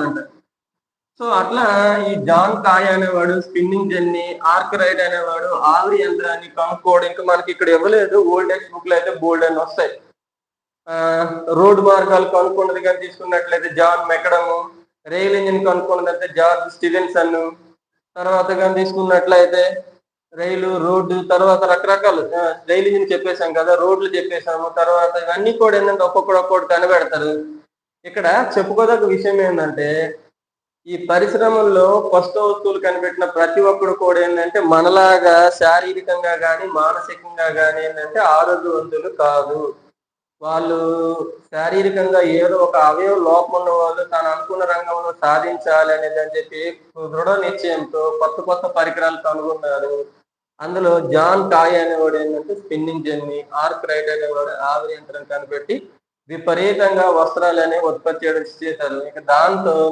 అంటారు. సో అట్లా ఈ జాన్ కాయ్ అనేవాడు స్పిన్నింగ్ జెన్నీ, ఆర్క్ రైట్ అనేవాడు ఆవిరి యంత్రాన్ని కనుక్కోవడం ఇంకా మనకి ఇక్కడ ఇవ్వలేదు. ఓల్డ్ టెక్స్ట్ బుక్ లో అయితే బోల్డ్ అని వస్తాయి. రోడ్డు మార్గాలు కనుక్కున్నది కానీ తీసుకున్నట్లయితే జాన్ మెకడము, రైల్ ఇంజిన్ కనుక్కున్నదైతే జార్జ్ స్టివెన్సన్, తర్వాత కానీ తీసుకున్నట్లయితే రైలు, రోడ్డు, తర్వాత రకరకాలు రైలు ఇంజిన్ చెప్పేశాం కదా, రోడ్లు చెప్పేశాము. తర్వాత ఇవన్నీ కూడా ఏంటంటే ఒక్కొక్కటి కనిపెడతారు. ఇక్కడ చెప్పుకోదగ్గ విషయం ఏంటంటే ఈ పరిశ్రమల్లో కొత్త వస్తువులు కనిపెట్టిన ప్రతి ఒక్కడు కూడా ఏంటంటే మనలాగా శారీరకంగా కానీ మానసికంగా కానీ ఏంటంటే ఆరోగ్యవంతులు కాదు. వాళ్ళు శారీరకంగా ఏదో ఒక అవయవ లోపం ఉన్న వాళ్ళు తాను అనుకున్న రంగంలో సాధించాలి అనేది అని చెప్పి దృఢ నిశ్చయంతో కొత్త కొత్త పరికరాలు కనుగొన్నారు. అందులో జాన్ కాయ్ అనేవాడు ఏంటంటే స్పిన్నింగ్ జెన్నీ, ఆర్క్ రైట్ అనేవాడు ఆవిరి యంత్రం కనిపెట్టి విపరీతంగా వస్త్రాలు అనేవి ఉత్పత్తి చేయడం చేశారు. ఇక దాంతో